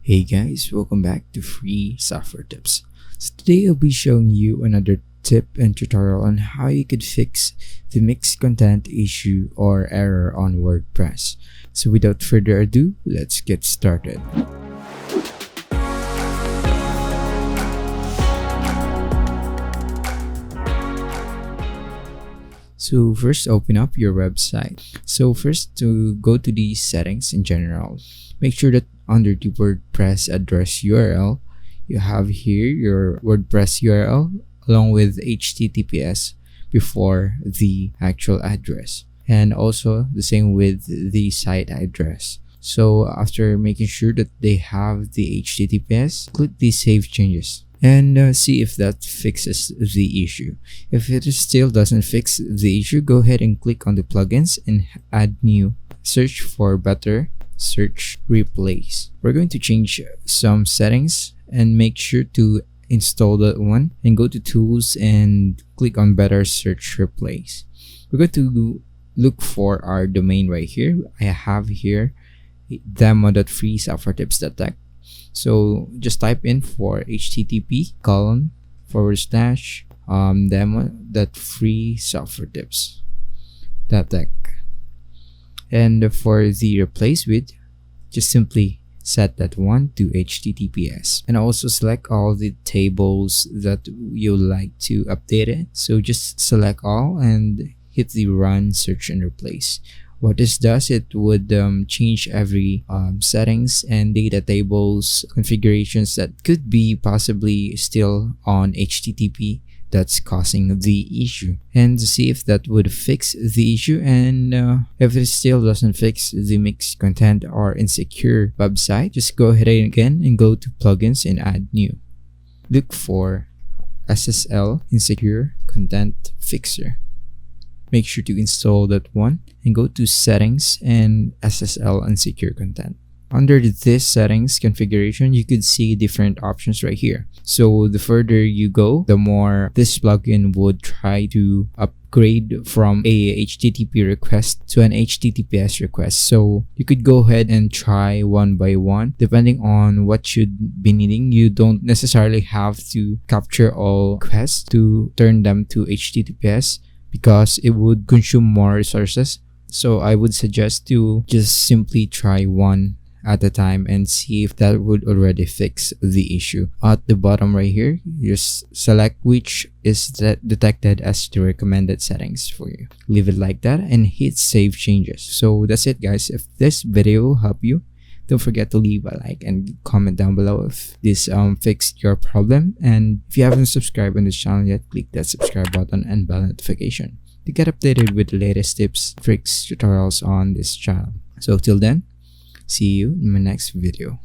Hey guys, welcome back to Free Software Tips. So today I'll be showing you another tip and tutorial on how you could fix the mixed content issue or error on WordPress. So without further ado, let's get started. So first, open up your website. So first, to go to the settings in general, make sure that under the WordPress address URL, you have here your WordPress URL along with HTTPS before the actual address, and also the same with the site address. So after making sure that they have the HTTPS, click the Save Changes and see if that fixes the issue. If it still doesn't fix the issue, go ahead and click on the plugins and add new. Search for better search replace. We're going to change some settings and make sure to install that one and go to tools and click on better search replace. We're going to look for our domain right here. I have here demo.freesoftwaretips.tech. So just type in for http://demo.freesoftwaretips.tech. And for the replace with, just simply set that one to HTTPS, and also select all the tables that you like to update it. So just select all and hit the run search and replace. What this does, it would change every settings and data tables configurations that could be possibly still on HTTP that's causing the issue, and see if that would fix the issue. And if it still doesn't fix the mixed content or insecure website, just go ahead again and go to plugins and add new. Look for SSL insecure content fixer. Make sure to install that one and go to settings and SSL unsecure content. Under this settings configuration, you could see different options right here. So the further you go, the more this plugin would try to upgrade from a HTTP request to an HTTPS request. So you could go ahead and try one by one depending on what you'd be needing. You don't necessarily have to capture all requests to turn them to HTTPS because it would consume more resources. So I would suggest to just simply try one at a time and see if that would already fix the issue. At the bottom right here, just select which is detected as the recommended settings for you. Leave it like that and hit save changes. So that's it, guys. If this video will help you, don't forget to leave a like and comment down below if this fixed your problem. And if you haven't subscribed on this channel yet, click that subscribe button and bell notification to get updated with the latest tips, tricks, tutorials on this channel. So till then, see you in my next video.